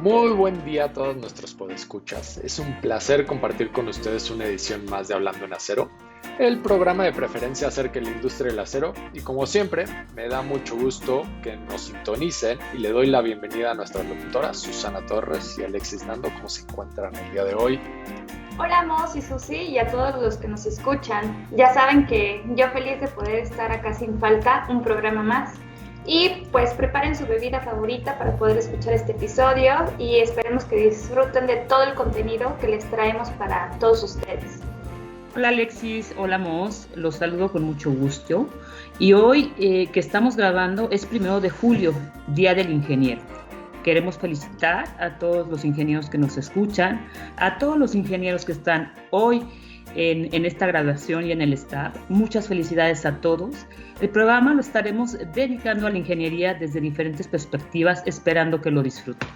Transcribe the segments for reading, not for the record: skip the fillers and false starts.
Muy buen día a todos nuestros podescuchas. Es un placer compartir con ustedes una edición más de Hablando en Acero, el programa de preferencia acerca de la industria del acero. Y como siempre, me da mucho gusto que nos sintonicen y le doy la bienvenida a nuestras locutoras Susana Torres y Alexis Nando. ¿Cómo se encuentran el día de hoy? Hola Mos y Susi y a todos los que nos escuchan. Ya saben que yo feliz de poder estar acá sin falta, un programa más. Y pues preparen su bebida favorita para poder escuchar este episodio y esperemos que disfruten de todo el contenido que les traemos para todos ustedes. Hola Alexis, hola Mos, los saludo con mucho gusto. Y hoy que estamos grabando es 1 de julio, Día del Ingeniero. Queremos felicitar a todos los ingenieros que nos escuchan, a todos los ingenieros que están hoy en esta graduación y en el staff. Muchas felicidades a todos. El programa lo estaremos dedicando a la ingeniería desde diferentes perspectivas, esperando que lo disfruten.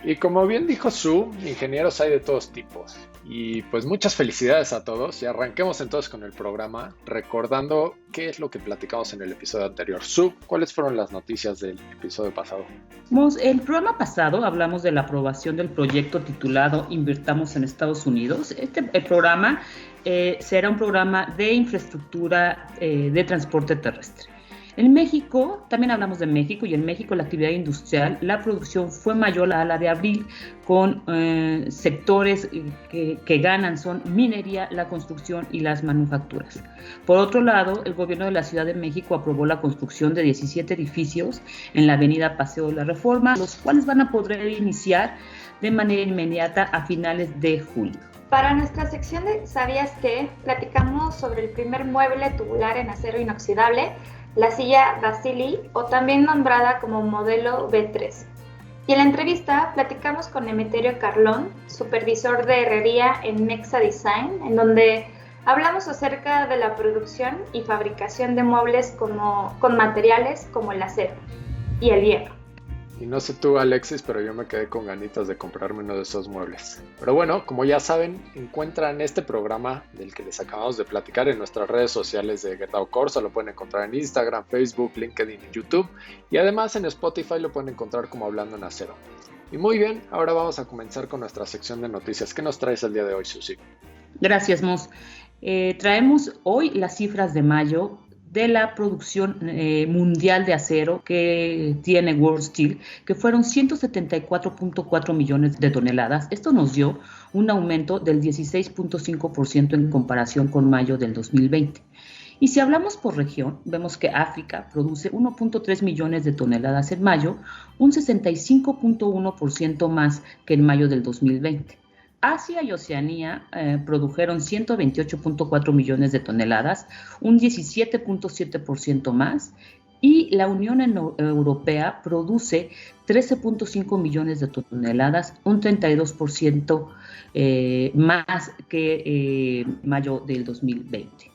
Y como bien dijo Su, ingenieros hay de todos tipos. Y pues muchas felicidades a todos. Y arranquemos entonces con el programa, recordando qué es lo que platicamos en el episodio anterior. Su, ¿cuáles fueron las noticias del episodio pasado? El programa pasado hablamos de la aprobación del proyecto titulado Invirtamos en Estados Unidos. El programa será un programa de infraestructura de transporte terrestre. En México, también hablamos de México, y en México la actividad industrial, la producción fue mayor a la de abril, con sectores que ganan son minería, la construcción y las manufacturas. Por otro lado, el gobierno de la Ciudad de México aprobó la construcción de 17 edificios en la avenida Paseo de la Reforma, los cuales van a poder iniciar de manera inmediata a finales de julio. Para nuestra sección de ¿Sabías qué? Platicamos sobre el primer mueble tubular en acero inoxidable, la silla Vasili, o también nombrada como modelo B3. Y en la entrevista platicamos con Emeterio Carlón, supervisor de herrería en Mexa Design, en donde hablamos acerca de la producción y fabricación de muebles con materiales como el acero y el hierro. Y no sé tú, Alexis, pero yo me quedé con ganitas de comprarme uno de esos muebles. Pero bueno, como ya saben, encuentran este programa del que les acabamos de platicar en nuestras redes sociales de Getao Corsa. Lo pueden encontrar en Instagram, Facebook, LinkedIn y YouTube. Y además en Spotify lo pueden encontrar como Hablando en Acero. Y muy bien, ahora vamos a comenzar con nuestra sección de noticias. ¿Qué nos traes el día de hoy, Susi? Gracias, Mos. Traemos hoy las cifras de mayo de la producción mundial de acero que tiene World Steel, que fueron 174.4 millones de toneladas. Esto nos dio un aumento del 16.5% en comparación con mayo del 2020. Y si hablamos por región, vemos que África produce 1.3 millones de toneladas en mayo, un 65.1% más que en mayo del 2020. Asia y Oceanía produjeron 128.4 millones de toneladas, un 17.7% más, y la Unión Europea produce 13.5 millones de toneladas, un 32% más que mayo del 2020.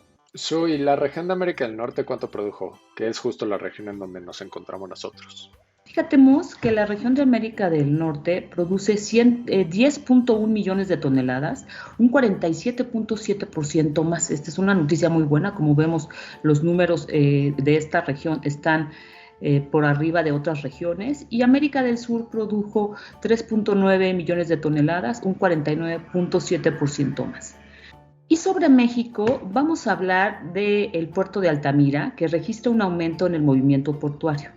¿Y la región de América del Norte cuánto produjo? Que es justo la región en donde nos encontramos nosotros. Fíjate, Mos, que la región de América del Norte produce 10.1 millones de toneladas, un 47.7% más. Esta es una noticia muy buena. Como vemos, los números de esta región están por arriba de otras regiones. Y América del Sur produjo 3.9 millones de toneladas, un 49.7% más. Y sobre México, vamos a hablar del puerto de Altamira, que registra un aumento en el movimiento portuario.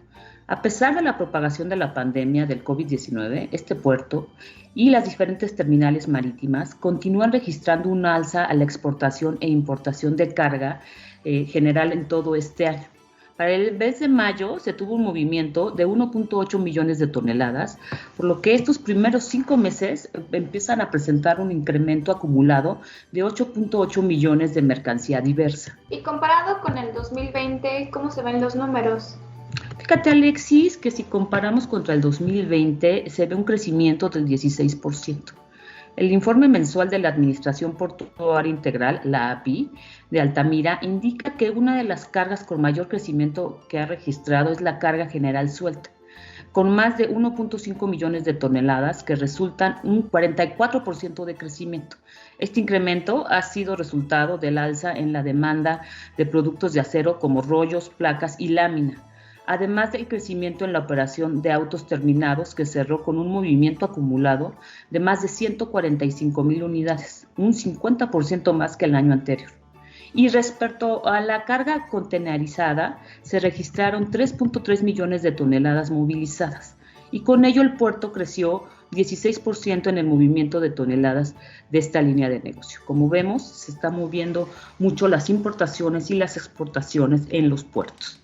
A pesar de la propagación de la pandemia del COVID-19, este puerto y las diferentes terminales marítimas continúan registrando un alza a la exportación e importación de carga general en todo este año. Para el mes de mayo se tuvo un movimiento de 1.8 millones de toneladas, por lo que estos primeros 5 meses empiezan a presentar un incremento acumulado de 8.8 millones de mercancía diversa. Y comparado con el 2020, ¿cómo se ven los números? Fíjate, Alexis, que si comparamos contra el 2020, se ve un crecimiento del 16%. El informe mensual de la Administración Portuaria Integral, la API, de Altamira, indica que una de las cargas con mayor crecimiento que ha registrado es la carga general suelta, con más de 1.5 millones de toneladas, que resultan un 44% de crecimiento. Este incremento ha sido resultado del alza en la demanda de productos de acero como rollos, placas y lámina. además del crecimiento en la operación de autos terminados, que cerró con un movimiento acumulado de más de 145,000 unidades, un 50% más que el año anterior. Y respecto a la carga contenerizada, se registraron 3.3 millones de toneladas movilizadas, y con ello el puerto creció 16% en el movimiento de toneladas de esta línea de negocio. Como vemos, se están moviendo mucho las importaciones y las exportaciones en los puertos.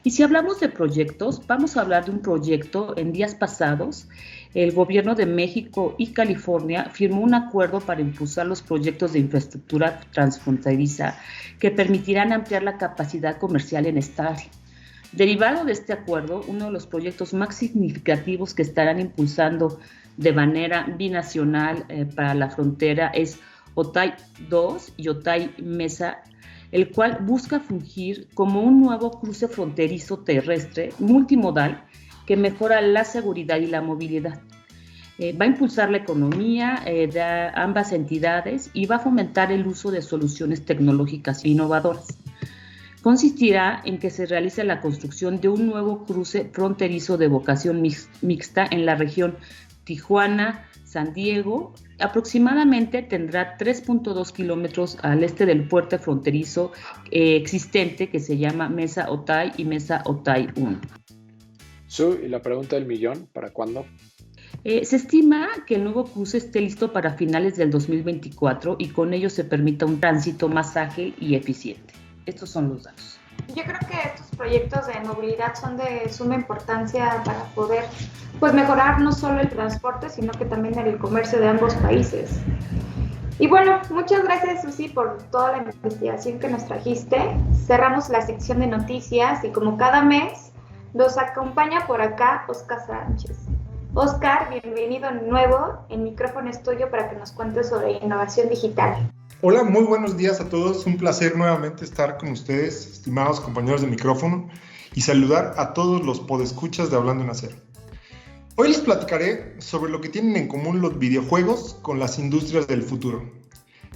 Y si hablamos de proyectos, vamos a hablar de un proyecto. En días pasados, el gobierno de México y California firmó un acuerdo para impulsar los proyectos de infraestructura transfronteriza que permitirán ampliar la capacidad comercial en esta área. Derivado de este acuerdo, uno de los proyectos más significativos que estarán impulsando de manera binacional para la frontera es Otay 2 y Otay Mesa, el cual busca fungir como un nuevo cruce fronterizo terrestre multimodal que mejora la seguridad y la movilidad. Va a impulsar la economía de ambas entidades y va a fomentar el uso de soluciones tecnológicas innovadoras. Consistirá en que se realice la construcción de un nuevo cruce fronterizo de vocación mixta en la región Tijuana-San Diego. Aproximadamente tendrá 3.2 kilómetros al este del puerto fronterizo existente que se llama Mesa Otay y Mesa Otay 1. Su, y la pregunta del millón, ¿para cuándo? Se estima que el nuevo cruce esté listo para finales del 2024 y con ello se permita un tránsito más ágil y eficiente. Estos son los datos. Yo creo que estos proyectos de movilidad son de suma importancia para poder mejorar no solo el transporte, sino que también el comercio de ambos países. Y bueno, muchas gracias, Susi, por toda la investigación que nos trajiste. Cerramos la sección de noticias y como cada mes nos acompaña por acá Oscar Sánchez. Oscar, bienvenido de nuevo. El micrófono es tuyo para que nos cuentes sobre innovación digital. Hola, muy buenos días a todos. Un placer nuevamente estar con ustedes, estimados compañeros de micrófono, y saludar a todos los podescuchas de Hablando en Acero. Hoy les platicaré sobre lo que tienen en común los videojuegos con las industrias del futuro.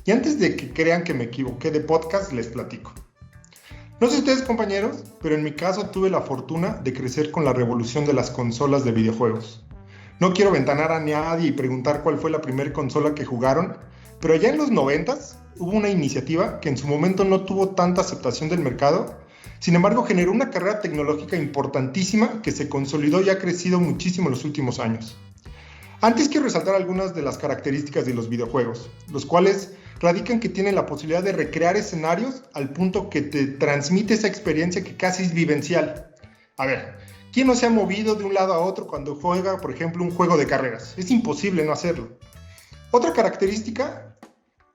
Y antes de que crean que me equivoqué de podcast, les platico. No sé ustedes, compañeros, pero en mi caso tuve la fortuna de crecer con la revolución de las consolas de videojuegos. No quiero ventanar a nadie y preguntar cuál fue la primera consola que jugaron, pero ya en los 90s hubo una iniciativa que en su momento no tuvo tanta aceptación del mercado, sin embargo generó una carrera tecnológica importantísima que se consolidó y ha crecido muchísimo en los últimos años. Antes quiero resaltar algunas de las características de los videojuegos, los cuales radican que tienen la posibilidad de recrear escenarios al punto que te transmite esa experiencia que casi es vivencial. A ver, ¿quién no se ha movido de un lado a otro cuando juega, por ejemplo, un juego de carreras? Es imposible no hacerlo. Otra característica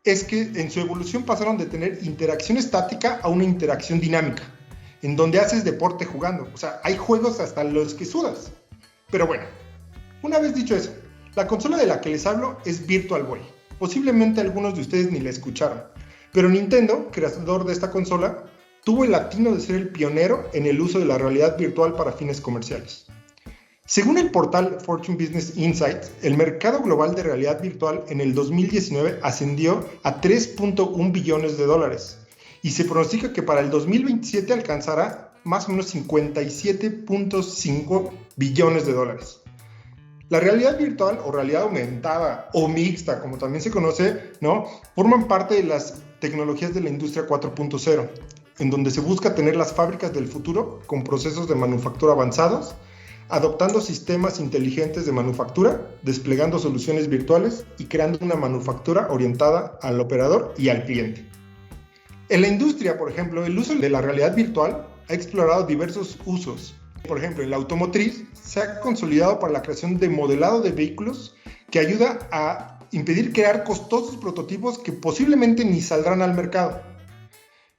es que en su evolución pasaron de tener interacción estática a una interacción dinámica, en donde haces deporte jugando. O sea, hay juegos hasta los que sudas. Pero bueno, una vez dicho eso, la consola de la que les hablo es Virtual Boy. Posiblemente algunos de ustedes ni la escucharon, pero Nintendo, creador de esta consola, tuvo el atino de ser el pionero en el uso de la realidad virtual para fines comerciales. Según el portal Fortune Business Insights, el mercado global de realidad virtual en el 2019 ascendió a 3.1 billones de dólares y se pronostica que para el 2027 alcanzará más o menos 57.5 billones de dólares. La realidad virtual o realidad aumentada o mixta, como también se conoce, ¿no?, forman parte de las tecnologías de la industria 4.0, en donde se busca tener las fábricas del futuro con procesos de manufactura avanzados, adoptando sistemas inteligentes de manufactura, desplegando soluciones virtuales y creando una manufactura orientada al operador y al cliente. En la industria, por ejemplo, el uso de la realidad virtual ha explorado diversos usos. Por ejemplo, en la automotriz se ha consolidado para la creación de modelado de vehículos que ayuda a impedir crear costosos prototipos que posiblemente ni saldrán al mercado.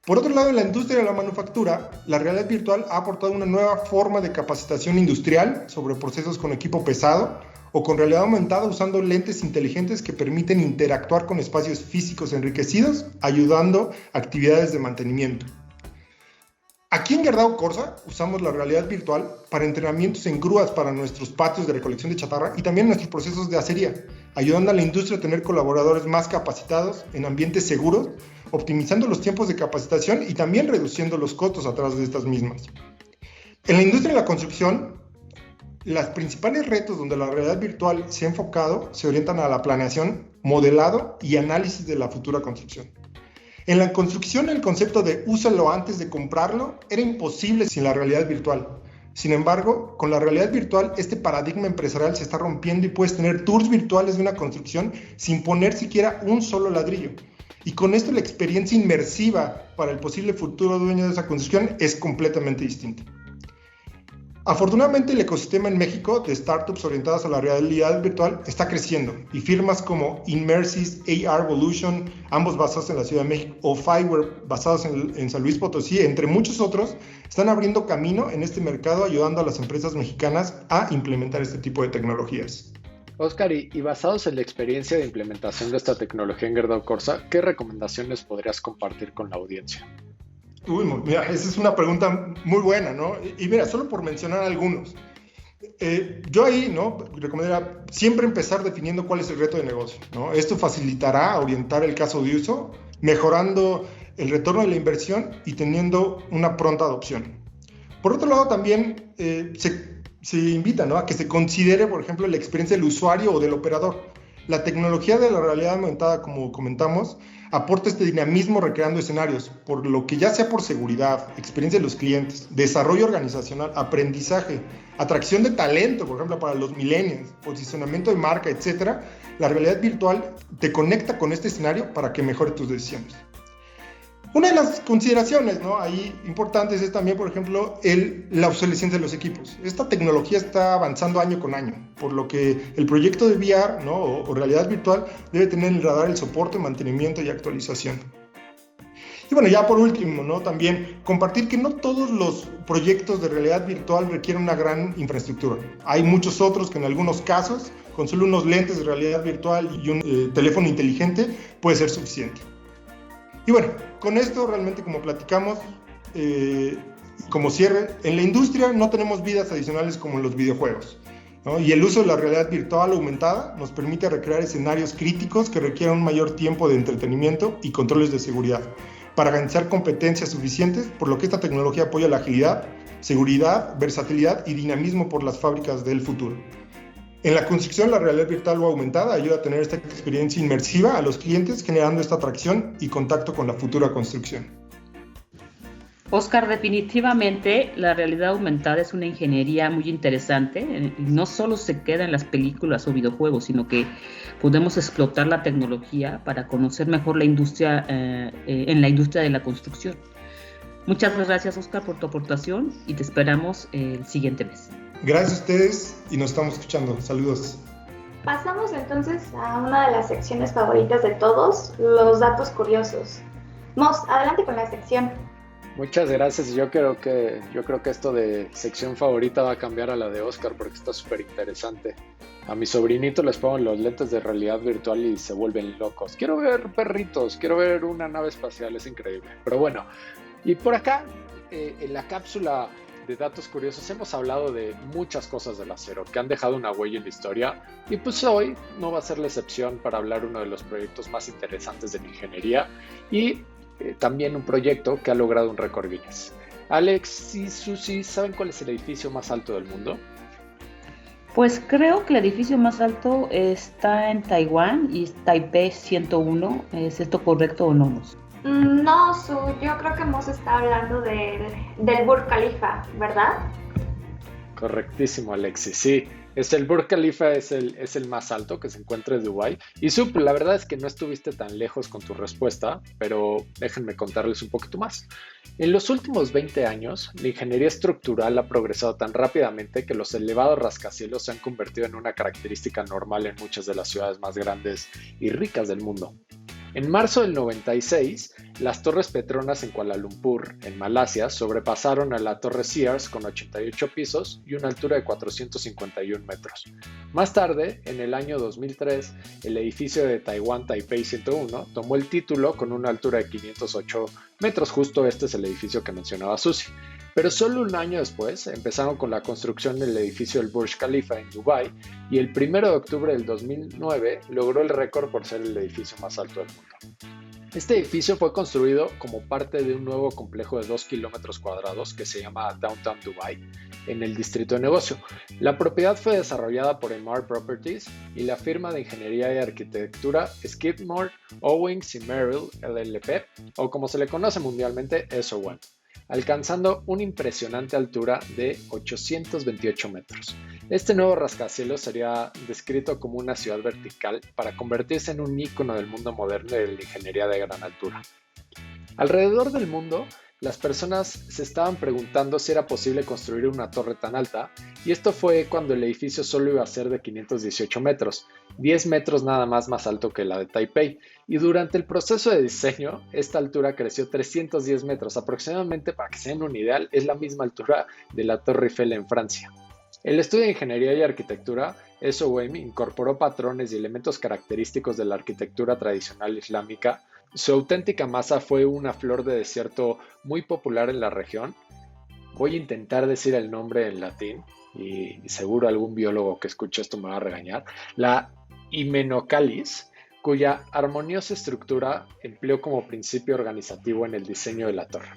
Por otro lado, en la industria de la manufactura, la realidad virtual ha aportado una nueva forma de capacitación industrial sobre procesos con equipo pesado o con realidad aumentada usando lentes inteligentes que permiten interactuar con espacios físicos enriquecidos, ayudando a actividades de mantenimiento. Aquí en Gerdau Corsa usamos la realidad virtual para entrenamientos en grúas para nuestros patios de recolección de chatarra y también nuestros procesos de acería, ayudando a la industria a tener colaboradores más capacitados en ambientes seguros, optimizando los tiempos de capacitación y también reduciendo los costos a través de estas mismas. En la industria de la construcción, los principales retos donde la realidad virtual se ha enfocado se orientan a la planeación, modelado y análisis de la futura construcción. En la construcción, el concepto de úsalo antes de comprarlo era imposible sin la realidad virtual. Sin embargo, con la realidad virtual, este paradigma empresarial se está rompiendo y puedes tener tours virtuales de una construcción sin poner siquiera un solo ladrillo. Y con esto la experiencia inmersiva para el posible futuro dueño de esa construcción es completamente distinta. Afortunadamente, el ecosistema en México de startups orientadas a la realidad virtual está creciendo y firmas como Inmersys, AR Evolution, ambos basados en la Ciudad de México, o Fiverr, basados en San Luis Potosí, entre muchos otros, están abriendo camino en este mercado ayudando a las empresas mexicanas a implementar este tipo de tecnologías. Oscar, y basados en la experiencia de implementación de esta tecnología en Gerdau Corsa, ¿qué recomendaciones podrías compartir con la audiencia? Mira, esa es una pregunta muy buena, ¿no? Y mira, solo por mencionar algunos. Yo ahí, ¿no? Recomendaría siempre empezar definiendo cuál es el reto de negocio, ¿no? Esto facilitará orientar el caso de uso, mejorando el retorno de la inversión y teniendo una pronta adopción. Por otro lado, también se invita, ¿no?, a que se considere, por ejemplo, la experiencia del usuario o del operador. La tecnología de la realidad aumentada, como comentamos, aporta este dinamismo recreando escenarios, por lo que ya sea por seguridad, experiencia de los clientes, desarrollo organizacional, aprendizaje, atracción de talento, por ejemplo, para los millennials, posicionamiento de marca, etc., la realidad virtual te conecta con este escenario para que mejore tus decisiones. Una de las consideraciones, ¿no?, ahí importantes es también, por ejemplo, la obsolescencia de los equipos. Esta tecnología está avanzando año con año, por lo que el proyecto de VR, ¿no?, o realidad virtual debe tener en el radar el soporte, mantenimiento y actualización. Y bueno, ya por último, ¿no?, también compartir que no todos los proyectos de realidad virtual requieren una gran infraestructura. Hay muchos otros que en algunos casos, con solo unos lentes de realidad virtual y un teléfono inteligente, puede ser suficiente. Y bueno, con esto realmente, como platicamos, como cierre, en la industria no tenemos vidas adicionales como en los videojuegos, ¿no? Y el uso de la realidad virtual aumentada nos permite recrear escenarios críticos que requieran un mayor tiempo de entretenimiento y controles de seguridad para garantizar competencias suficientes, por lo que esta tecnología apoya la agilidad, seguridad, versatilidad y dinamismo por las fábricas del futuro. En la construcción, la realidad virtual o aumentada ayuda a tener esta experiencia inmersiva a los clientes, generando esta atracción y contacto con la futura construcción. Oscar, definitivamente la realidad aumentada es una ingeniería muy interesante. No solo se queda en las películas o videojuegos, sino que podemos explotar la tecnología para conocer mejor la industria en la industria de la construcción. Muchas gracias, Oscar, por tu aportación y te esperamos el siguiente mes. Gracias a ustedes y nos estamos escuchando. Saludos. Pasamos entonces a una de las secciones favoritas de todos, los datos curiosos. Mos, adelante con la sección. Muchas gracias. Yo creo que esto de sección favorita va a cambiar a la de Oscar porque está súper interesante. A mi sobrinito les pongo los lentes de realidad virtual y se vuelven locos. Quiero ver perritos, quiero ver una nave espacial, es increíble. Pero bueno, y por acá, en la cápsula de datos curiosos hemos hablado de muchas cosas del acero que han dejado una huella en la historia y pues hoy no va a ser la excepción para hablar uno de los proyectos más interesantes de la ingeniería y también un proyecto que ha logrado un récord Guinness. Alex y Susi, ¿saben cuál es el edificio más alto del mundo? Pues creo que el edificio más alto está en Taiwán y es Taipei 101. ¿Es esto correcto o no? No, yo creo que Mos está hablando del Burj Khalifa, ¿verdad? Correctísimo, Alexis, sí. El Burj Khalifa es el más alto que se encuentra en Dubái. Y la verdad es que no estuviste tan lejos con tu respuesta, pero déjenme contarles un poquito más. En los últimos 20 años, la ingeniería estructural ha progresado tan rápidamente que los elevados rascacielos se han convertido en una característica normal en muchas de las ciudades más grandes y ricas del mundo. En marzo del 96, las Torres Petronas en Kuala Lumpur, en Malasia, sobrepasaron a la Torre Sears con 88 pisos y una altura de 451 metros. Más tarde, en el año 2003, el edificio de Taiwán Taipei 101 tomó el título con una altura de 508 metros. Justo este es el edificio que mencionaba Susi. Pero solo un año después empezaron con la construcción del edificio del Burj Khalifa en Dubái y el 1 de octubre del 2009 logró el récord por ser el edificio más alto del mundo. Este edificio fue construido como parte de un nuevo complejo de 2 kilómetros cuadrados que se llama Downtown Dubai, en el distrito de negocio. La propiedad fue desarrollada por Emaar Properties y la firma de ingeniería y arquitectura Skidmore, Owings y Merrill LLP, o como se le conoce mundialmente, SO1, alcanzando una impresionante altura de 828 metros. Este nuevo rascacielos sería descrito como una ciudad vertical para convertirse en un ícono del mundo moderno de la ingeniería de gran altura. Alrededor del mundo, las personas se estaban preguntando si era posible construir una torre tan alta, y esto fue cuando el edificio solo iba a ser de 518 metros, 10 metros nada más alto que la de Taipei, y durante el proceso de diseño, esta altura creció 310 metros, aproximadamente, para que se den una idea, es la misma altura de la Torre Eiffel en Francia. El estudio de ingeniería y arquitectura, SOM, incorporó patrones y elementos característicos de la arquitectura tradicional islámica. Su auténtica masa fue una flor de desierto muy popular en la región. Voy a intentar decir el nombre en latín y seguro algún biólogo que escuche esto me va a regañar. La Hymenocallis, cuya armoniosa estructura empleó como principio organizativo en el diseño de la torre.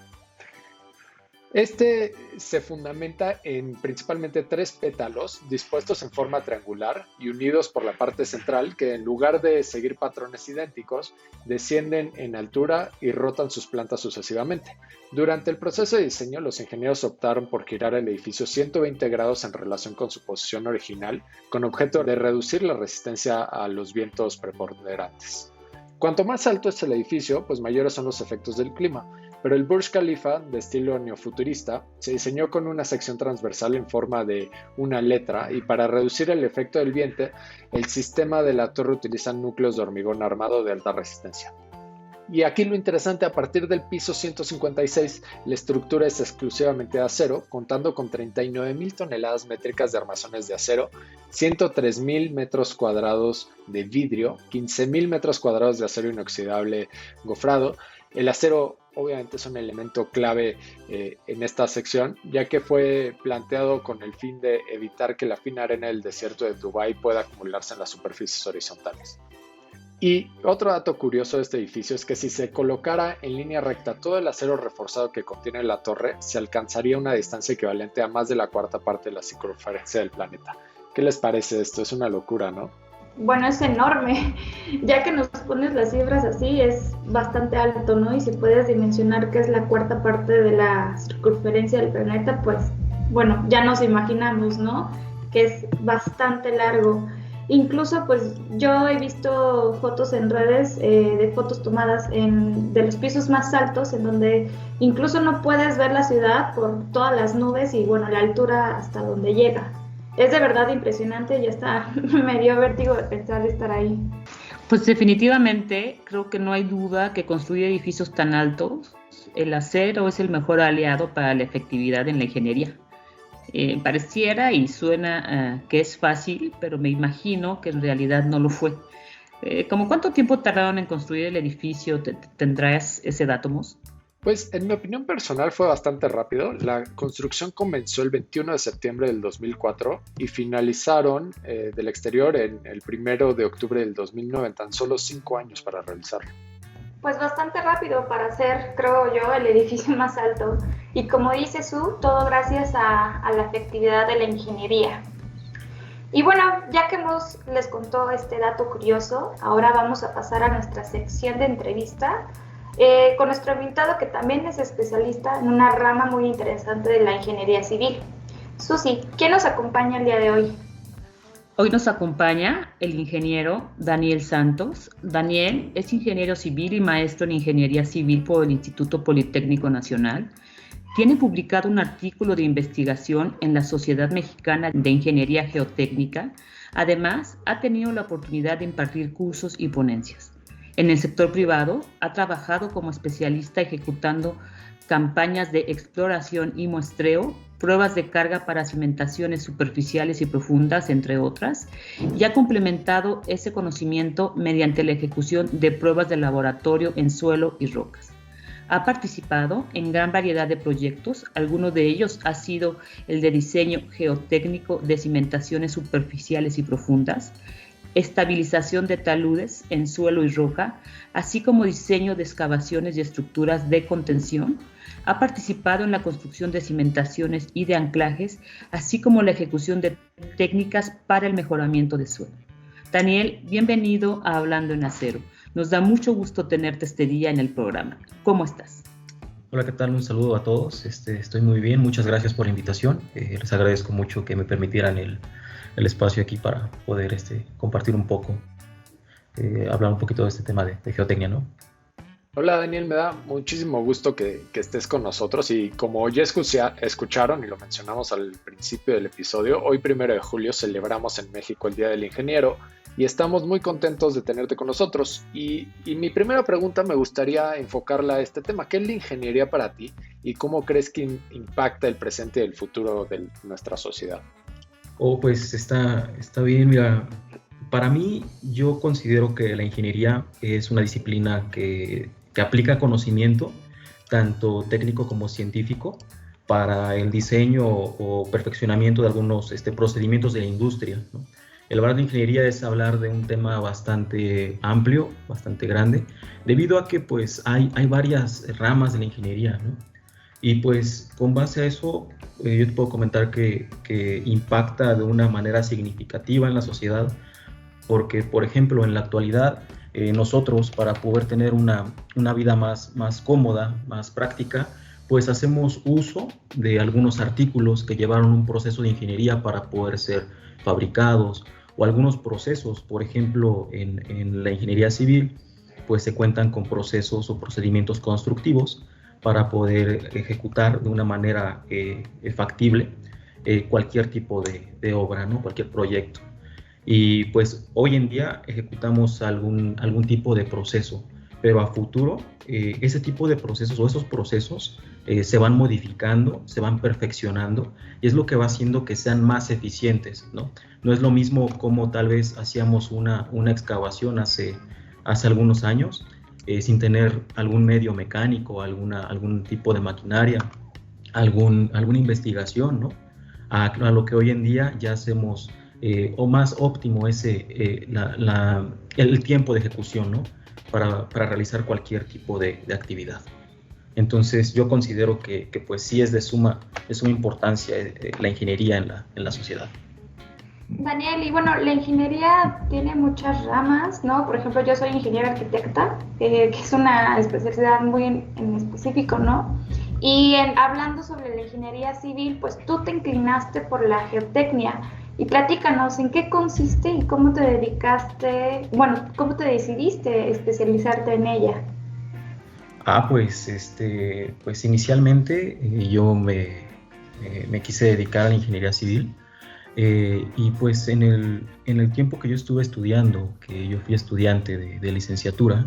Este se fundamenta en principalmente 3 pétalos dispuestos en forma triangular y unidos por la parte central, que en lugar de seguir patrones idénticos, descienden en altura y rotan sus plantas sucesivamente. Durante el proceso de diseño, los ingenieros optaron por girar el edificio 120 grados en relación con su posición original, con objeto de reducir la resistencia a los vientos preponderantes. Cuanto más alto es el edificio, pues mayores son los efectos del clima. Pero el Burj Khalifa, de estilo neofuturista, se diseñó con una sección transversal en forma de una letra, y para reducir el efecto del viento, el sistema de la torre utiliza núcleos de hormigón armado de alta resistencia. Y aquí lo interesante, a partir del piso 156, la estructura es exclusivamente de acero, contando con 39,000 toneladas métricas de armazones de acero, 103,000 metros cuadrados de vidrio, 15,000 metros cuadrados de acero inoxidable gofrado. El acero obviamente es un elemento clave en esta sección, ya que fue planteado con el fin de evitar que la fina arena del desierto de Dubái pueda acumularse en las superficies horizontales. Y otro dato curioso de este edificio es que si se colocara en línea recta todo el acero reforzado que contiene la torre, se alcanzaría una distancia equivalente a más de la cuarta parte de la circunferencia del planeta. ¿Qué les parece esto? Es una locura, ¿no? Bueno, es enorme. Ya que nos pones las cifras así, es bastante alto, ¿no? Y si puedes dimensionar que es la cuarta parte de la circunferencia del planeta, pues, bueno, ya nos imaginamos, ¿no? Que es bastante largo. Incluso, pues, yo he visto fotos en redes de fotos tomadas de los pisos más altos, en donde incluso no puedes ver la ciudad por todas las nubes y, bueno, la altura hasta donde llega. Es de verdad impresionante, ya está, me dio vértigo de pensar de estar ahí. Pues definitivamente creo que no hay duda que construir edificios tan altos, el acero es el mejor aliado para la efectividad en la ingeniería. Pareciera y suena que es fácil, pero me imagino que en realidad no lo fue. ¿Cómo cuánto tiempo tardaron en construir el edificio? ¿Tendrás ese dato, Mos? Pues en mi opinión personal fue bastante rápido. La construcción comenzó el 21 de septiembre del 2004 y finalizaron del exterior el 1 de octubre del 2009, tan solo 5 años para realizarlo. Pues bastante rápido para ser, creo yo, el edificio más alto. Y como dice Su, todo gracias a la efectividad de la ingeniería. Y bueno, ya que Mos les contó este dato curioso, ahora vamos a pasar a nuestra sección de entrevista con nuestro invitado, que también es especialista en una rama muy interesante de la ingeniería civil. Susi, ¿quién nos acompaña el día de hoy? Hoy nos acompaña el ingeniero Daniel Santos. Daniel es ingeniero civil y maestro en ingeniería civil por el Instituto Politécnico Nacional. Tiene publicado un artículo de investigación en la Sociedad Mexicana de Ingeniería Geotécnica. Además, ha tenido la oportunidad de impartir cursos y ponencias. En el sector privado, ha trabajado como especialista ejecutando campañas de exploración y muestreo, pruebas de carga para cimentaciones superficiales y profundas, entre otras, y ha complementado ese conocimiento mediante la ejecución de pruebas de laboratorio en suelo y rocas. Ha participado en gran variedad de proyectos, algunos de ellos ha sido el de diseño geotécnico de cimentaciones superficiales y profundas, estabilización de taludes en suelo y roca, así como diseño de excavaciones y estructuras de contención. Ha participado en la construcción de cimentaciones y de anclajes, así como la ejecución de técnicas para el mejoramiento de suelo. Daniel, bienvenido a Hablando en Acero. Nos da mucho gusto tenerte este día en el programa. ¿Cómo estás? Hola, ¿qué tal? Un saludo a todos. Estoy muy bien, muchas gracias por la invitación. Les agradezco mucho que me permitieran el espacio aquí para poder compartir un poco, hablar un poquito de este tema de geotecnia, ¿no? Hola Daniel, me da muchísimo gusto que estés con nosotros y como ya escucharon y lo mencionamos al principio del episodio, hoy 1 de julio celebramos en México el Día del Ingeniero y estamos muy contentos de tenerte con nosotros. Y mi primera pregunta me gustaría enfocarla a este tema. ¿Qué es la ingeniería para ti y cómo crees que impacta el presente y el futuro de nuestra sociedad? Pues está bien, mira, para mí yo considero que la ingeniería es una disciplina que aplica conocimiento, tanto técnico como científico, para el diseño o perfeccionamiento de algunos procedimientos de la industria, ¿no? El hablar de ingeniería es hablar de un tema bastante amplio, bastante grande, debido a que pues hay varias ramas de la ingeniería, ¿no? Y pues con base a eso yo te puedo comentar que impacta de una manera significativa en la sociedad, porque por ejemplo en la actualidad nosotros para poder tener una vida más cómoda, más práctica, pues hacemos uso de algunos artículos que llevaron un proceso de ingeniería para poder ser fabricados, o algunos procesos, por ejemplo, en la ingeniería civil, pues se cuentan con procesos o procedimientos constructivos para poder ejecutar de una manera factible cualquier tipo de obra, ¿no? Cualquier proyecto. Y pues hoy en día ejecutamos algún tipo de proceso, pero a futuro ese tipo de procesos o esos procesos se van modificando, se van perfeccionando y es lo que va haciendo que sean más eficientes, ¿no? No es lo mismo como tal vez hacíamos una excavación hace algunos años sin tener algún medio mecánico, algún tipo de maquinaria, alguna investigación, ¿no? A lo que hoy en día ya hacemos o más óptimo el tiempo de ejecución, ¿no? Para realizar cualquier tipo de actividad. Entonces yo considero que pues sí es de suma importancia la ingeniería en la sociedad. Daniel, y bueno, la ingeniería tiene muchas ramas, ¿no? Por ejemplo, yo soy ingeniera arquitecta, que es una especialidad muy en específico, ¿no? Y hablando sobre la ingeniería civil, pues tú te inclinaste por la geotecnia. Y platícanos, ¿en qué consiste y cómo te cómo te decidiste especializarte en ella? Pues inicialmente yo me quise dedicar a la ingeniería civil y pues en el tiempo que yo estuve estudiando, que yo fui estudiante de licenciatura,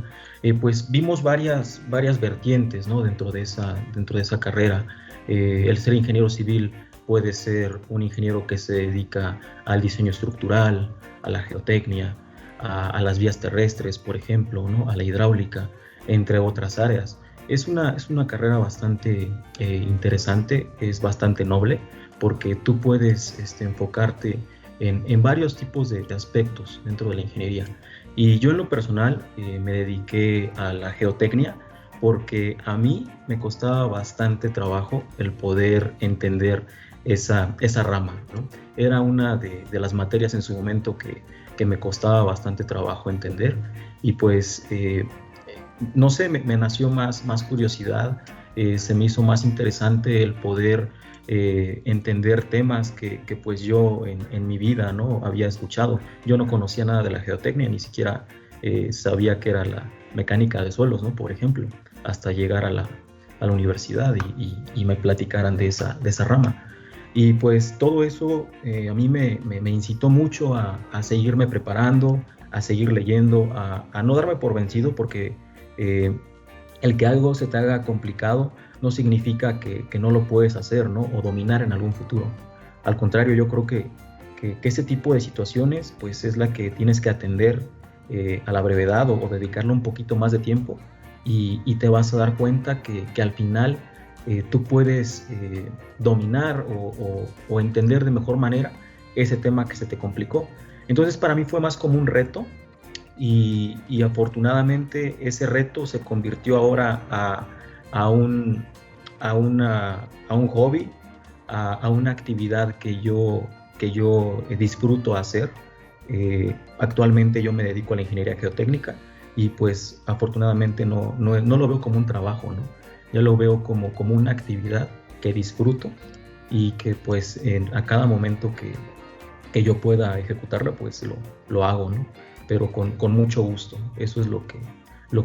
pues vimos varias vertientes, ¿no? dentro de esa carrera. El ser ingeniero civil puede ser un ingeniero que se dedica al diseño estructural, a la geotecnia, a las vías terrestres, por ejemplo, ¿no? A la hidráulica, entre otras áreas. Es una carrera bastante interesante, es bastante noble, porque tú puedes enfocarte en varios tipos de aspectos dentro de la ingeniería. Y yo en lo personal me dediqué a la geotecnia, porque a mí me costaba bastante trabajo el poder entender esa rama, ¿no? Era una de las materias en su momento que me costaba bastante trabajo entender y pues no sé, me nació más curiosidad, se me hizo más interesante el poder entender temas que pues yo en mi vida no había escuchado. Yo no conocía nada de la geotecnia, ni siquiera sabía qué era la mecánica de suelos, ¿no? Por ejemplo, hasta llegar a la universidad y me platicaran de esa rama. Y pues todo eso a mí me incitó mucho a seguirme preparando, a seguir leyendo, a no darme por vencido, porque el que algo se te haga complicado no significa que no lo puedes hacer, ¿no? O dominar en algún futuro. Al contrario, yo creo que ese tipo de situaciones pues es la que tienes que atender a la brevedad o dedicarle un poquito más de tiempo y te vas a dar cuenta que al final tú puedes dominar o entender de mejor manera ese tema que se te complicó. Entonces para mí fue más como un reto y afortunadamente ese reto se convirtió ahora a un hobby, a una actividad que yo disfruto hacer. Actualmente yo me dedico a la ingeniería geotécnica y pues afortunadamente no lo veo como un trabajo, ¿no? Yo lo veo como una actividad que disfruto y que pues a cada momento que yo pueda ejecutarla pues lo hago, ¿no? Pero con mucho gusto. Eso es lo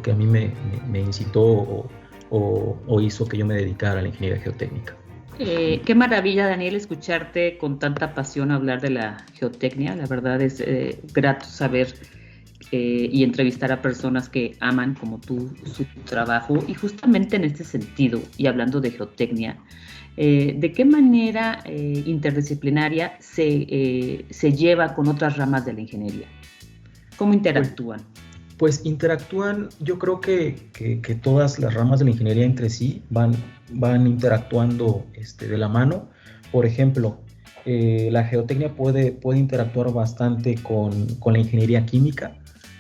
que a mí me incitó o hizo que yo me dedicara a la ingeniería geotécnica. Qué maravilla, Daniel, escucharte con tanta pasión hablar de la geotecnia. La verdad es grato saber y entrevistar a personas que aman como tú su trabajo. Y justamente en este sentido, y hablando de geotecnia, ¿de qué manera interdisciplinaria se lleva con otras ramas de la ingeniería? ¿Cómo interactúan? Pues interactúan, yo creo que todas las ramas de la ingeniería entre sí van interactuando de la mano. Por ejemplo, la geotecnia puede interactuar bastante con la ingeniería química.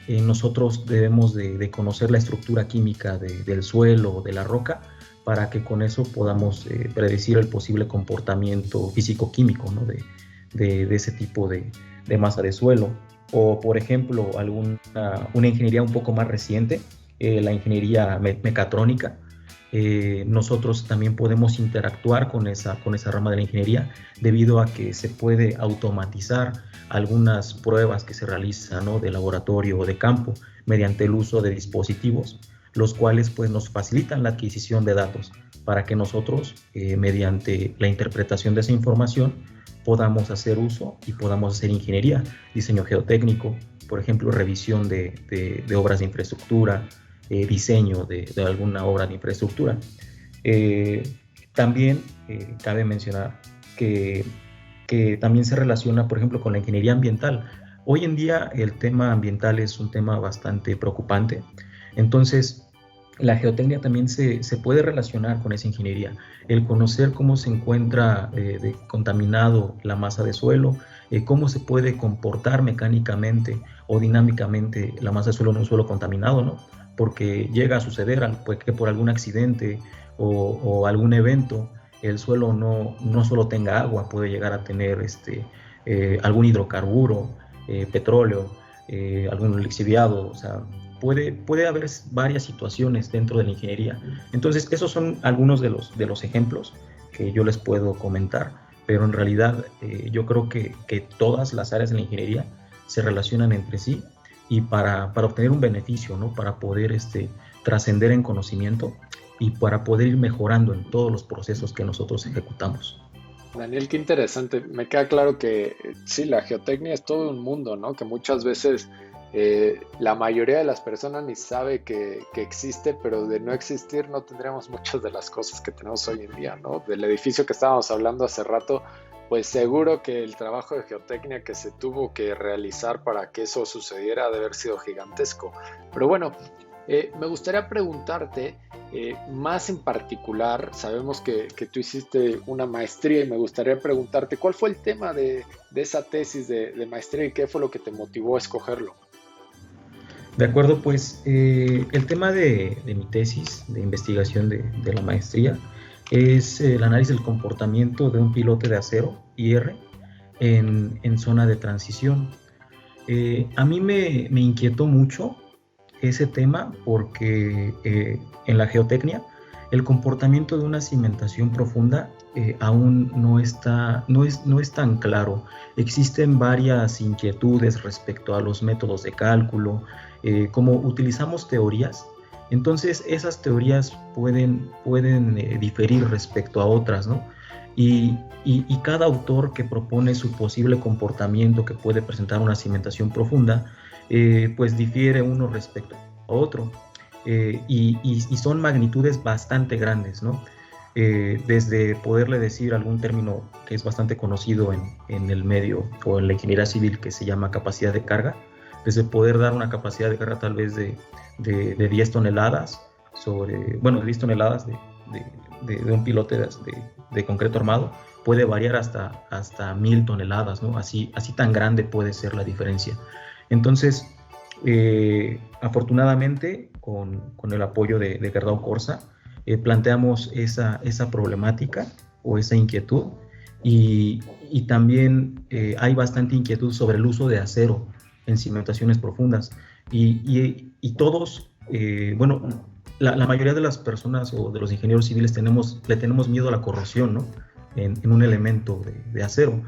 Nosotros debemos de conocer la estructura química del suelo, de la roca, para que con eso podamos predecir el posible comportamiento físico-químico, ¿no? de ese tipo de masa de suelo. O, por ejemplo, una ingeniería un poco más reciente, la ingeniería mecatrónica. Nosotros también podemos interactuar con esa rama de la ingeniería debido a que se puede automatizar algunas pruebas que se realizan, ¿no? de laboratorio o de campo mediante el uso de dispositivos, los cuales pues, nos facilitan la adquisición de datos para que nosotros, mediante la interpretación de esa información, podamos hacer uso y podamos hacer ingeniería, diseño geotécnico, por ejemplo, revisión de obras de infraestructura, diseño de alguna obra de infraestructura. También cabe mencionar que también se relaciona, por ejemplo, con la ingeniería ambiental. Hoy en día el tema ambiental es un tema bastante preocupante, entonces la geotecnia también se puede relacionar con esa ingeniería. El conocer cómo se encuentra contaminado la masa de suelo, cómo se puede comportar mecánicamente o dinámicamente la masa de suelo en un suelo contaminado, ¿no? Porque llega a suceder pues, que por algún accidente o algún evento el suelo no solo tenga agua, puede llegar a tener algún hidrocarburo, petróleo, algún lixiviado, o sea, puede haber varias situaciones dentro de la ingeniería. Entonces, esos son algunos de los ejemplos que yo les puedo comentar, pero en realidad yo creo que todas las áreas de la ingeniería se relacionan entre sí y para obtener un beneficio, ¿no? Para poder trascender en conocimiento y para poder ir mejorando en todos los procesos que nosotros ejecutamos. Daniel, qué interesante. Me queda claro que sí, la geotecnia es todo un mundo, ¿no? Que muchas veces la mayoría de las personas ni sabe que existe, pero de no existir no tendríamos muchas de las cosas que tenemos hoy en día, ¿no? Del edificio que estábamos hablando hace rato, pues seguro que el trabajo de geotecnia que se tuvo que realizar para que eso sucediera debe haber sido gigantesco. Pero bueno, me gustaría preguntarte más en particular, sabemos que tú hiciste una maestría y me gustaría preguntarte cuál fue el tema de esa tesis de maestría y qué fue lo que te motivó a escogerlo. De acuerdo, pues el tema de mi tesis de investigación de la maestría es el análisis del comportamiento de un pilote de acero, IR, en zona de transición. A mí me inquietó mucho ese tema porque en la geotecnia el comportamiento de una cimentación profunda aún no es tan claro. Existen varias inquietudes respecto a los métodos de cálculo, como utilizamos teorías, entonces esas teorías pueden diferir respecto a otras, ¿no? Y cada autor que propone su posible comportamiento que puede presentar una cimentación profunda, pues difiere uno respecto a otro, y son magnitudes bastante grandes, ¿no? Desde poderle decir algún término que es bastante conocido en el medio o en la ingeniería civil que se llama capacidad de carga, desde poder dar una capacidad de carga tal vez de 10 toneladas de 10 toneladas de un pilote de concreto armado, puede variar hasta 1000 toneladas, ¿no? Así tan grande puede ser la diferencia. Entonces, afortunadamente, con el apoyo de Gerdau Corsa, planteamos esa problemática o esa inquietud, y también hay bastante inquietud sobre el uso de acero en cimentaciones profundas, y todos, bueno, la mayoría de las personas o de los ingenieros civiles le tenemos miedo a la corrosión, ¿no? En un elemento de acero,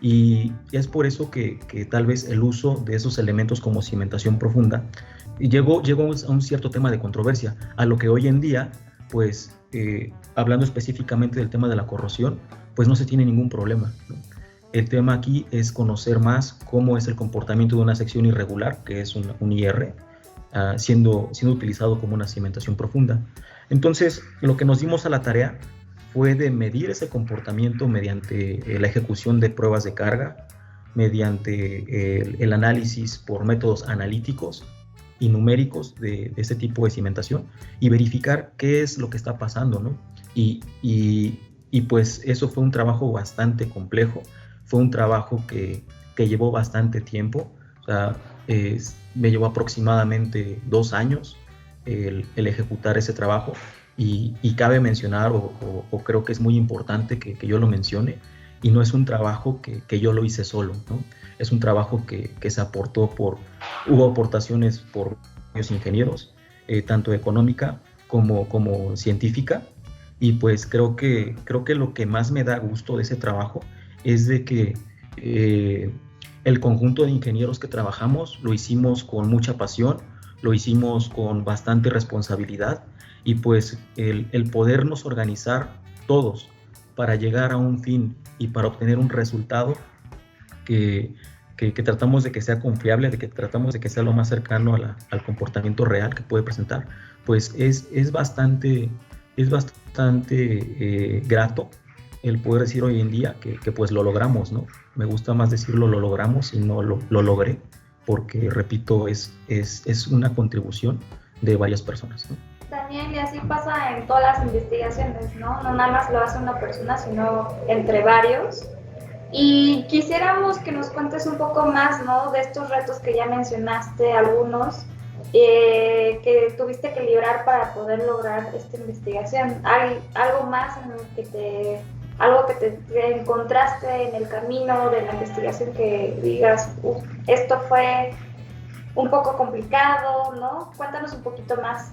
y es por eso que tal vez el uso de esos elementos como cimentación profunda llegó a un cierto tema de controversia, a lo que hoy en día, pues, hablando específicamente del tema de la corrosión, pues no se tiene ningún problema, ¿no? El tema aquí es conocer más cómo es el comportamiento de una sección irregular, que es un IR, siendo utilizado como una cimentación profunda. Entonces, lo que nos dimos a la tarea fue de medir ese comportamiento mediante la ejecución de pruebas de carga, mediante el análisis por métodos analíticos y numéricos de este tipo de cimentación, y verificar qué es lo que está pasando, ¿no? Y pues eso fue un trabajo bastante complejo, fue un trabajo que llevó bastante tiempo. O sea, me llevó aproximadamente 2 años el ejecutar ese trabajo, y cabe mencionar, o creo que es muy importante que yo lo mencione, y no es un trabajo que yo lo hice solo, ¿no? Es un trabajo que se aportó hubo aportaciones por varios ingenieros, tanto económica como científica, y pues creo que lo que más me da gusto de ese trabajo es de que el conjunto de ingenieros que trabajamos lo hicimos con mucha pasión, lo hicimos con bastante responsabilidad, y pues el podernos organizar todos para llegar a un fin y para obtener un resultado que tratamos de que sea confiable, de que tratamos de que sea lo más cercano al comportamiento real que puede presentar, pues es bastante grato el poder decir hoy en día que pues lo logramos, ¿no? Me gusta más decirlo lo logramos y no lo logré, porque, repito, es una contribución de varias personas, ¿no? Daniel, y así pasa en todas las investigaciones, ¿no? No nada más lo hace una persona, sino entre varios. Y quisiéramos que nos cuentes un poco más, ¿no? De estos retos que ya mencionaste, algunos que tuviste que librar para poder lograr esta investigación. ¿Hay algo más en el que te encontraste en el camino de la investigación que digas, esto fue un poco complicado, ¿no? Cuéntanos un poquito más.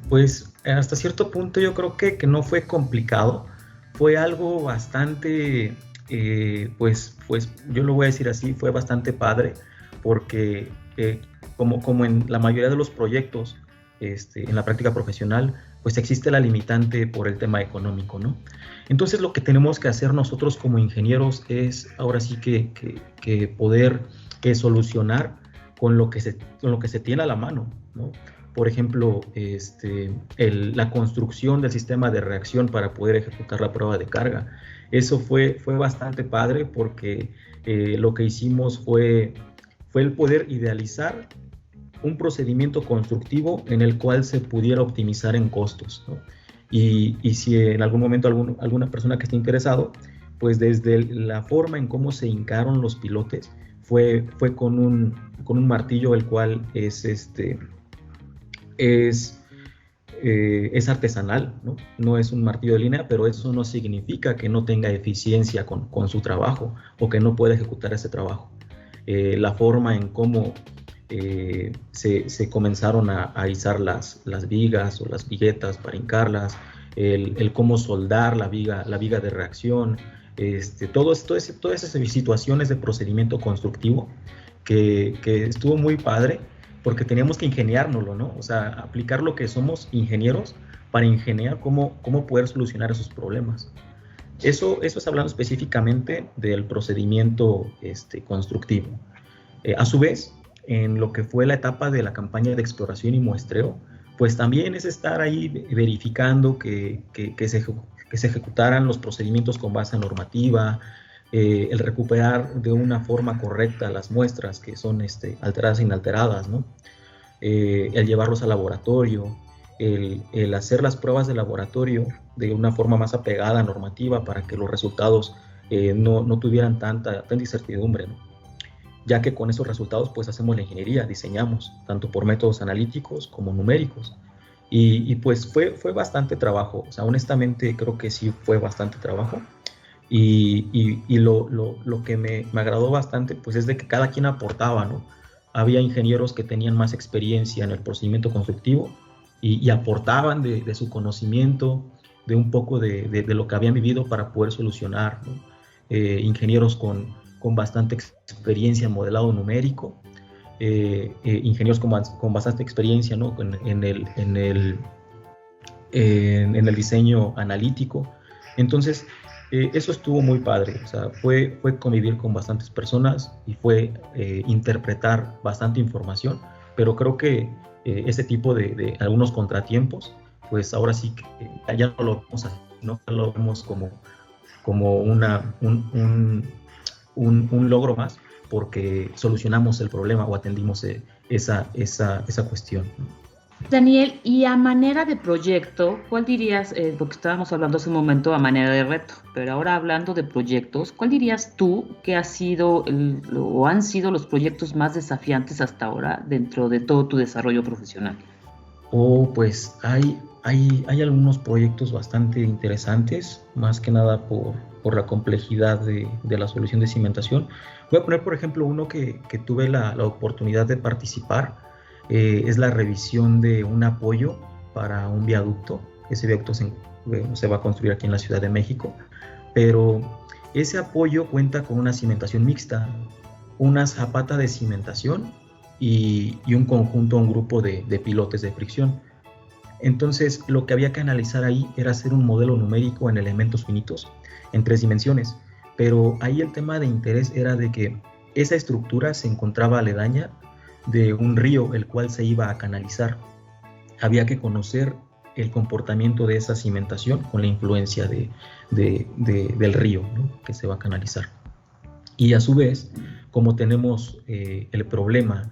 Pues hasta cierto punto yo creo que no fue complicado, fue algo bastante, pues yo lo voy a decir así, fue bastante padre, porque como en la mayoría de los proyectos en la práctica profesional, pues existe la limitante por el tema económico, ¿no? Entonces lo que tenemos que hacer nosotros como ingenieros es ahora sí que poder solucionar con lo que se tiene a la mano, ¿no? Por ejemplo, la construcción del sistema de reacción para poder ejecutar la prueba de carga. Eso fue bastante padre, porque lo que hicimos fue el poder idealizar un procedimiento constructivo en el cual se pudiera optimizar en costos, ¿no? Y si en algún momento alguna persona que esté interesado, pues desde la forma en cómo se hincaron los pilotes fue con un martillo, el cual es artesanal, ¿no? No es un martillo de línea, pero eso no significa que no tenga eficiencia con su trabajo o que no pueda ejecutar ese trabajo. La forma en cómo se comenzaron a izar las vigas o las viguetas para hincarlas, el cómo soldar la viga de reacción, todas esas situaciones de procedimiento constructivo que estuvo muy padre, porque teníamos que ingeniárnoslo, ¿no? O sea, aplicar lo que somos ingenieros para ingeniar cómo poder solucionar esos problemas. Eso es hablando específicamente del procedimiento constructivo. A su vez, en lo que fue la etapa de la campaña de exploración y muestreo, pues también es estar ahí verificando que se ejecutaran los procedimientos con base a normativa, el recuperar de una forma correcta las muestras que son alteradas e inalteradas, ¿no? El llevarlos al laboratorio, el hacer las pruebas de laboratorio de una forma más apegada, normativa, para que los resultados no tuvieran tanta incertidumbre, ¿no? Ya que con esos resultados pues hacemos la ingeniería, diseñamos, tanto por métodos analíticos como numéricos. Y pues fue bastante trabajo, o sea, honestamente creo que sí fue bastante trabajo. Y lo que me agradó bastante pues es de que cada quien aportaba, ¿no? Había ingenieros que tenían más experiencia en el procedimiento constructivo y aportaban de su conocimiento, de un poco de lo que habían vivido para poder solucionar, ¿no? Ingenieros con bastante experiencia en modelado numérico, ingenieros con bastante experiencia, ¿no? en el diseño analítico. Entonces, eso estuvo muy padre, o sea, fue convivir con bastantes personas y fue interpretar bastante información, pero creo que ese tipo de algunos contratiempos, pues ahora sí que ya no lo vemos así, ¿no? Lo vemos como un logro más, porque solucionamos el problema o atendimos esa cuestión. Daniel, y a manera de proyecto, ¿cuál dirías, porque estábamos hablando hace un momento a manera de reto, pero ahora hablando de proyectos, ¿cuál dirías tú que ha sido o han sido los proyectos más desafiantes hasta ahora dentro de todo tu desarrollo profesional? Pues hay algunos proyectos bastante interesantes, más que nada por la complejidad de la solución de cimentación. Voy a poner, por ejemplo, uno que tuve la oportunidad de participar. Es la revisión de un apoyo para un viaducto. Ese viaducto se va a construir aquí en la Ciudad de México, pero ese apoyo cuenta con una cimentación mixta, una zapata de cimentación y un grupo de pilotes de fricción. Entonces, lo que había que analizar ahí era hacer un modelo numérico en elementos finitos, en 3 dimensiones, pero ahí el tema de interés era de que esa estructura se encontraba aledaña de un río, el cual se iba a canalizar. Había que conocer el comportamiento de esa cimentación con la influencia del río, ¿no? Que se va a canalizar. Y a su vez, como tenemos el problema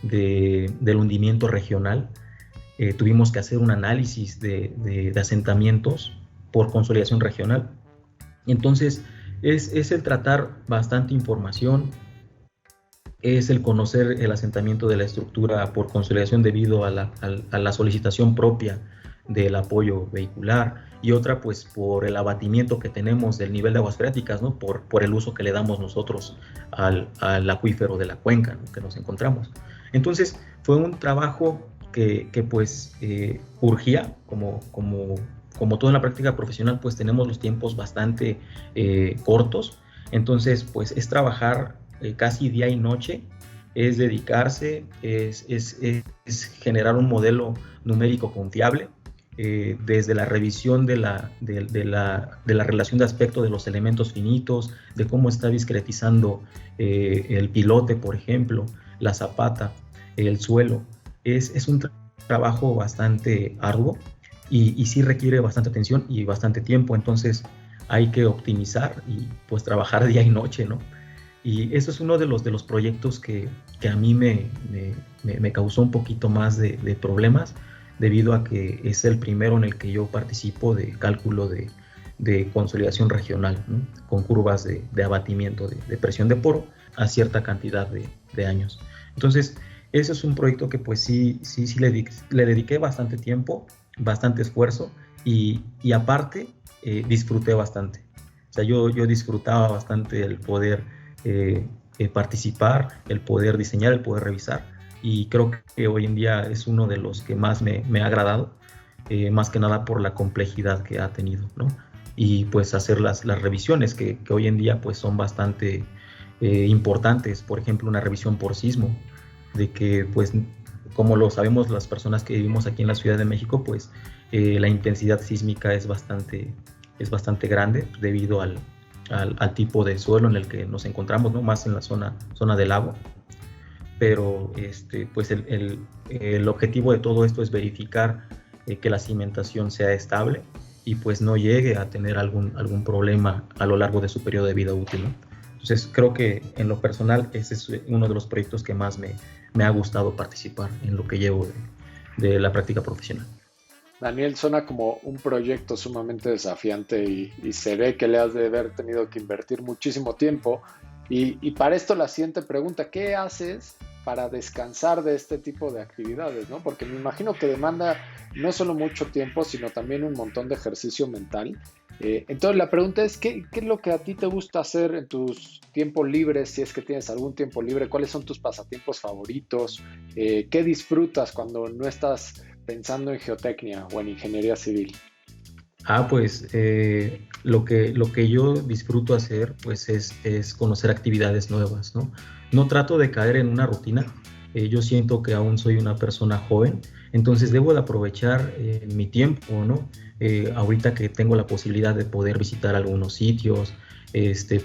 del hundimiento regional, tuvimos que hacer un análisis de asentamientos por consolidación regional. Entonces, es el tratar bastante información, es el conocer el asentamiento de la estructura por consolidación debido a la solicitación propia del apoyo vehicular, y otra pues por el abatimiento que tenemos del nivel de aguas freáticas, ¿no? por el uso que le damos nosotros al acuífero de la cuenca, ¿no? Que nos encontramos. Entonces fue un trabajo que pues urgía, como todo en la práctica profesional, pues tenemos los tiempos bastante cortos. Entonces pues es trabajar casi día y noche, es dedicarse, es generar un modelo numérico confiable, desde la revisión de la relación de aspecto de los elementos finitos, de cómo está discretizando el pilote, por ejemplo, la zapata, el suelo. Es un trabajo bastante arduo y sí requiere bastante atención y bastante tiempo. Entonces hay que optimizar y pues trabajar día y noche, ¿no? Y eso es uno de los proyectos que a mí me causó un poquito más de problemas, debido a que es el primero en el que yo participo de cálculo de consolidación regional, ¿no? Con curvas de abatimiento de presión de poro a cierta cantidad de años. Entonces, ese es un proyecto que pues sí le dediqué bastante tiempo, bastante esfuerzo y aparte disfruté bastante. O sea, yo disfrutaba bastante el poder participar, el poder diseñar, el poder revisar, y creo que hoy en día es uno de los que más me ha agradado, más que nada por la complejidad que ha tenido, ¿no? Y pues hacer las revisiones que hoy en día pues son bastante importantes. Por ejemplo, una revisión por sismo, de que pues como lo sabemos las personas que vivimos aquí en la Ciudad de México, pues la intensidad sísmica es bastante grande debido al tipo de suelo en el que nos encontramos, ¿no? Más en la zona del lago. Pero pues el objetivo de todo esto es verificar que la cimentación sea estable y pues no llegue a tener algún problema a lo largo de su periodo de vida útil, ¿no? Entonces creo que en lo personal ese es uno de los proyectos que más me ha gustado participar en lo que llevo de la práctica profesional. Daniel, suena como un proyecto sumamente desafiante y se ve que le has de haber tenido que invertir muchísimo tiempo. Y para esto la siguiente pregunta, ¿qué haces para descansar de este tipo de actividades, ¿no? Porque me imagino que demanda no solo mucho tiempo, sino también un montón de ejercicio mental. Entonces la pregunta es, ¿qué es lo que a ti te gusta hacer en tus tiempos libres, si es que tienes algún tiempo libre? ¿Cuáles son tus pasatiempos favoritos? ¿Qué disfrutas cuando no estás pensando en geotecnia o en ingeniería civil? Pues lo que yo disfruto hacer pues es conocer actividades nuevas, ¿no? No trato de caer en una rutina. Yo siento que aún soy una persona joven, entonces debo de aprovechar mi tiempo, ¿no? Ahorita que tengo la posibilidad de poder visitar algunos sitios,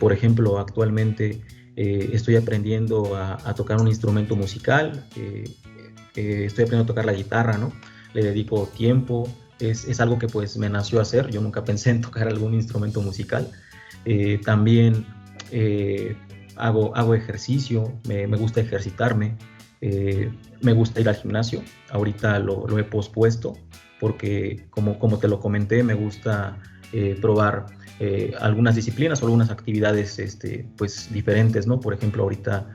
por ejemplo, actualmente estoy aprendiendo a tocar un instrumento musical, estoy aprendiendo a tocar la guitarra, ¿no? Le dedico tiempo, es algo que pues me nació hacer, yo nunca pensé en tocar algún instrumento musical. También hago ejercicio, me gusta ejercitarme, me gusta ir al gimnasio, ahorita lo he pospuesto porque como te lo comenté, me gusta probar algunas disciplinas o algunas actividades pues diferentes, ¿no? Por ejemplo, ahorita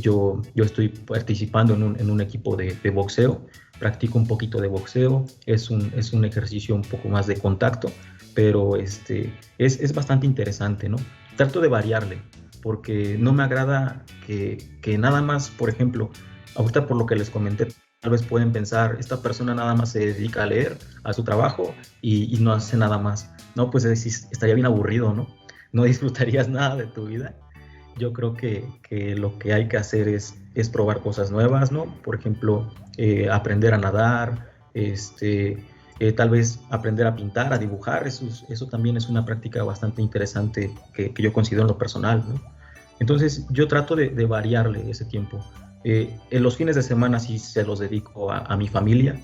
yo estoy participando en un equipo de boxeo, practico un poquito de boxeo, es un ejercicio un poco más de contacto, pero es bastante interesante, ¿no? Trato de variarle, porque no me agrada que nada más, por ejemplo, ahorita por lo que les comenté, tal vez pueden pensar, esta persona nada más se dedica a leer, a su trabajo y no hace nada más. No, pues estaría bien aburrido, ¿no? No disfrutarías nada de tu vida. Yo creo que lo que hay que hacer es probar cosas nuevas, ¿no? Por ejemplo, aprender a nadar, tal vez aprender a pintar, a dibujar, eso también es una práctica bastante interesante que yo considero en lo personal, ¿no? Entonces yo trato de variarle ese tiempo. En los fines de semana sí se los dedico a mi familia,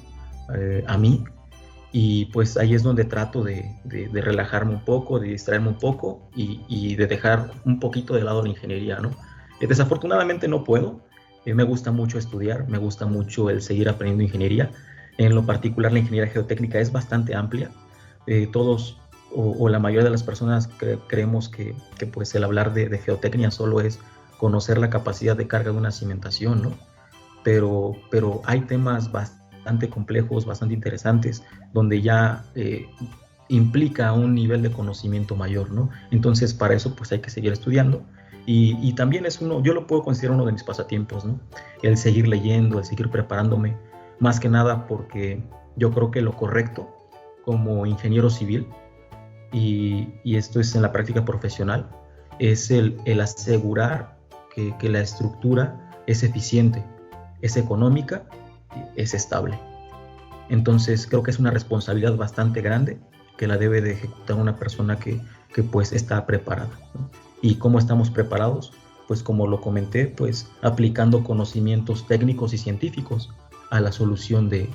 a mí, y pues ahí es donde trato de relajarme un poco, de distraerme un poco y de dejar un poquito de lado la ingeniería, ¿no? Desafortunadamente no puedo, me gusta mucho estudiar, me gusta mucho el seguir aprendiendo ingeniería. En lo particular la ingeniería geotécnica es bastante amplia, todos o la mayoría de las personas creemos que pues el hablar de geotecnia solo es conocer la capacidad de carga de una cimentación, ¿no? Pero hay temas bastante complejos, bastante interesantes, donde ya implica un nivel de conocimiento mayor, ¿no? Entonces, para eso, pues hay que seguir estudiando. Y también yo lo puedo considerar uno de mis pasatiempos, ¿no? El seguir leyendo, el seguir preparándome, más que nada porque yo creo que lo correcto como ingeniero civil, y esto es en la práctica profesional, es el asegurar que la estructura es eficiente, es económica, es estable. Entonces creo que es una responsabilidad bastante grande que la debe de ejecutar una persona que pues está preparada, ¿no? ¿Y cómo estamos preparados? Pues como lo comenté, pues aplicando conocimientos técnicos y científicos a la solución de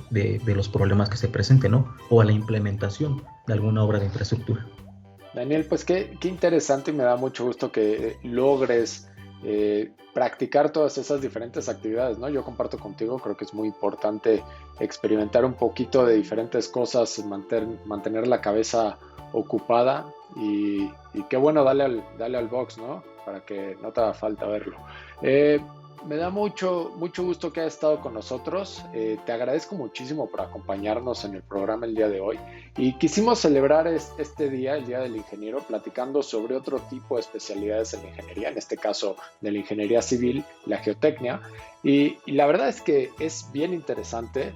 los problemas que se presenten, ¿no? O a la implementación de alguna obra de infraestructura. Daniel, pues qué interesante, y me da mucho gusto que logres practicar todas esas diferentes actividades, ¿no? Yo comparto contigo, creo que es muy importante experimentar un poquito de diferentes cosas, mantener la cabeza ocupada y qué bueno, dale al box, ¿no? Para que no te haga falta verlo. Me da mucho gusto que hayas estado con nosotros. Te agradezco muchísimo por acompañarnos en el programa el día de hoy. Y quisimos celebrar este día, el Día del Ingeniero, platicando sobre otro tipo de especialidades en la ingeniería, en este caso de la ingeniería civil, la geotecnia. Y la verdad es que es bien interesante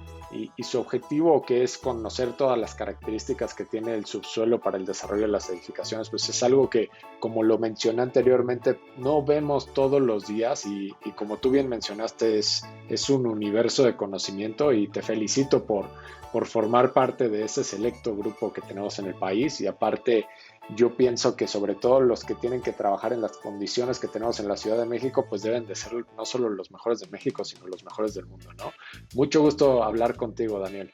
y su objetivo, que es conocer todas las características que tiene el subsuelo para el desarrollo de las edificaciones, pues es algo que, como lo mencioné anteriormente, no vemos todos los días y como tú bien mencionaste, es un universo de conocimiento, y te felicito por formar parte de ese selecto grupo que tenemos en el país. Y aparte, yo pienso que sobre todo los que tienen que trabajar en las condiciones que tenemos en la Ciudad de México, pues deben de ser no solo los mejores de México, sino los mejores del mundo, ¿no? Mucho gusto hablar contigo, Daniel.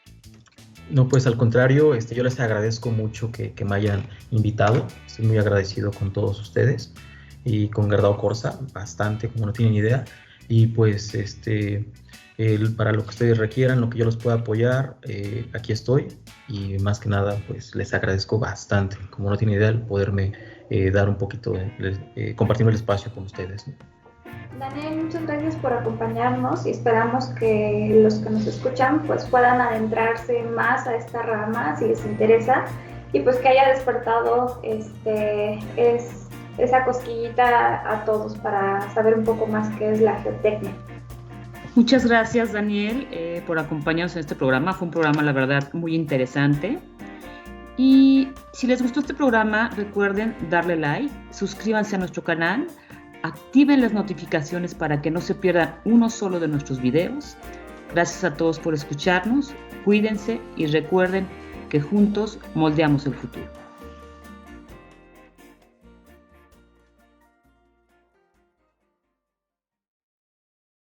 No, pues al contrario, yo les agradezco mucho que me hayan invitado. Estoy muy agradecido con todos ustedes y con Gerdau Corsa, bastante, como no tienen idea. Y pues para lo que ustedes requieran, lo que yo los pueda apoyar, aquí estoy. Y más que nada, pues les agradezco bastante, como no tiene idea, el poderme dar un poquito, compartirme el espacio con ustedes, ¿no? Daniel, muchas gracias por acompañarnos y esperamos que los que nos escuchan pues puedan adentrarse más a esta rama si les interesa y pues que haya despertado esa cosquillita a todos para saber un poco más qué es la geotecnia. Muchas gracias, Daniel, por acompañarnos en este programa. Fue un programa, la verdad, muy interesante. Y si les gustó este programa, recuerden darle like, suscríbanse a nuestro canal, activen las notificaciones para que no se pierdan uno solo de nuestros videos. Gracias a todos por escucharnos, cuídense y recuerden que juntos moldeamos el futuro.